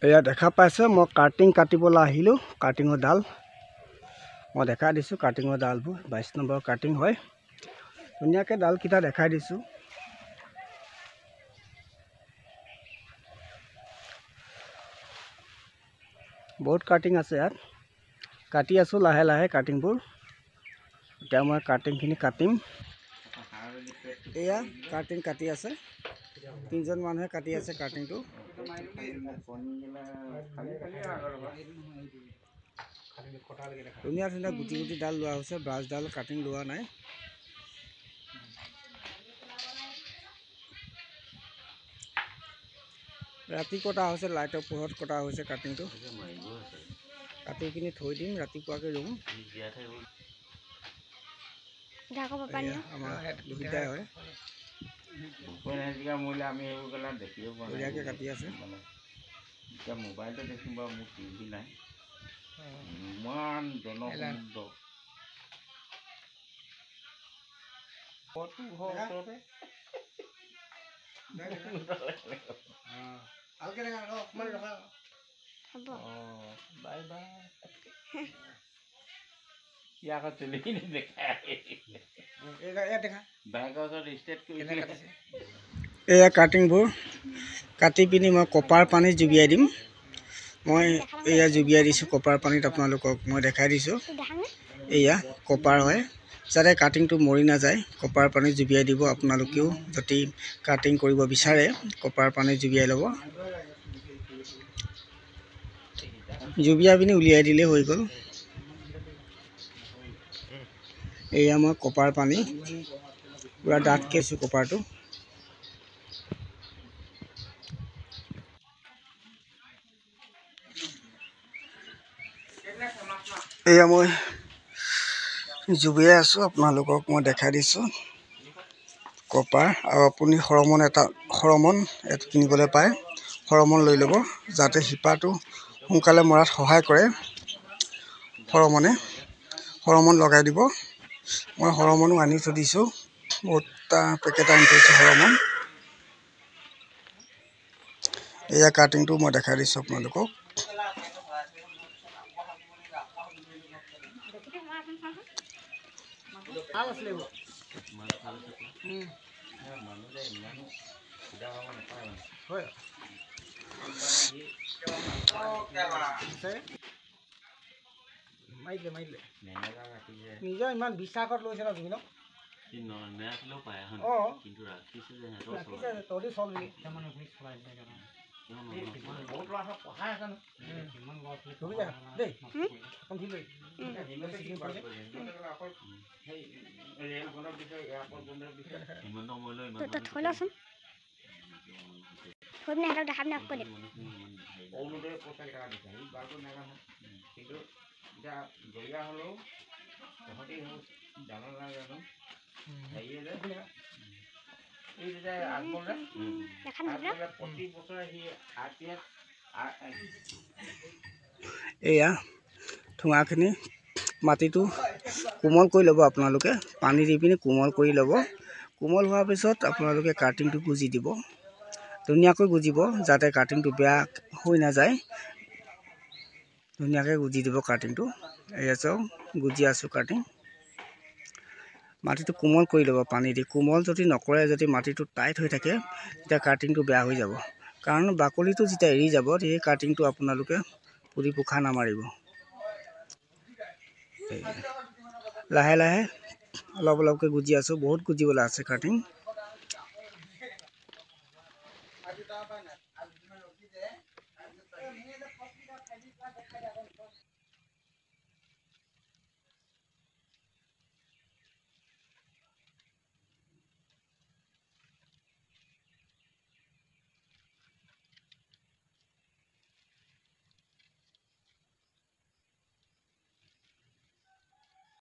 এয়া দেখা পাইছে মই কাটিং কাটিবলৈ আহিলোঁ। কাটিঙৰ ডাল মই দেখাই দিছোঁ। কাটিঙৰ ডালবোৰ 22 নম্বৰ কাটিং হয়। ধুনীয়াকৈ ডালকেইটা দেখাই দিছোঁ। বহুত কাটিং আছে ইয়াত। কাটি আছোঁ লাহে লাহে কাটিংবোৰ। এতিয়া মই কাটিংখিনি কাটিম। এয়া কাটিং কাটি আছে। 3জন মানুহে কাটি আছে কাটিংটো। ধুনীয়া ধুনীয়া গুটি গুটি ডাল লোৱা হৈছে। ব্ৰাছ ডাল কাটিং লোৱা নাই। ৰাতি কটা হৈছে, লাইটৰ পোহৰত কটা হৈছে কাটিংটো। কাটি কিনি থৈ দিম, ৰাতিপুৱাকৈ ৰুম। আমাৰ সুবিধাই হয়। ধুনীয়াকৈ কাটি আছে। মোবাইলতে দেখিম বাৰু, মোৰ টিভি নাই। ইমান জনসমুদ্ৰ এয়া কাটিংবোৰ কাটি পিনি মই কপাৰ পানীত জুবিয়াই দিম। মই এয়া জুবিয়াই দিছোঁ কপাৰ পানীত। আপোনালোকক মই দেখাই দিছোঁ। এয়া কপাৰ হয়, যাতে কাটিংটো মৰি নাযায়। কপাৰ পানীত জুবিয়াই দিব। আপোনালোকেও যদি কাটিং কৰিব বিচাৰে কপাৰ পানীত জুবিয়াই ল'ব। জুবিয়াই পিনি উলিয়াই দিলে হৈ গ'ল। এয়া মই কপাৰ পানী পূৰা ডাঠকৈ আছোঁ কপাৰটো। এয়া মই জুবিয়াই আছোঁ। আপোনালোকক মই দেখাই দিছোঁ কপাৰ। আৰু আপুনি হৰমন ইয়াত কিনিবলৈ পায়। হৰমন লৈ ল'ব, যাতে শিপাটো সোনকালে মৰাত সহায় কৰে। হৰমন লগাই দিব। মই হৰমনো আনি থৈ দিছোঁ। বহুতটা পেকেট আনি থৈছোঁ হৰমন। এয়া কাটিংটো মই দেখাই দিছোঁ আপোনালোকক। নিজৰ ইমান বিশ্বাসত লৈছে ন তুমি ন? এয়া ঠুঙাখিনি মাটিটো কোমল কৰি ল'ব। আপোনালোকে পানী দি পিনি কোমল কৰি ল'ব। কোমল হোৱাৰ পিছত আপোনালোকে কাটিংটো গুজি দিব। ধুনীয়াকৈ গুজিব, যাতে কাটিংটো বেয়া হৈ নাযায়। ধুনীয়াকৈ গুজি দিব কাটিংটো। এয়া চাওক গুজি আছোঁ কাটিং। মাটিটো কোমল কৰি ল'ব পানী দি। কোমল যদি নকৰে, যদি মাটিটো টাইট হৈ থাকে, তেতিয়া কাটিংটো বেয়া হৈ যাব। কাৰণ বাকলিটো যেতিয়া এৰি যাব, সেই কাটিংটো আপোনালোকে পুৰি পোখা নামাৰিব। লাহে লাহে অলপ অলপকৈ গুজি আছোঁ। বহুত গুজিবলৈ আছে কাটিং।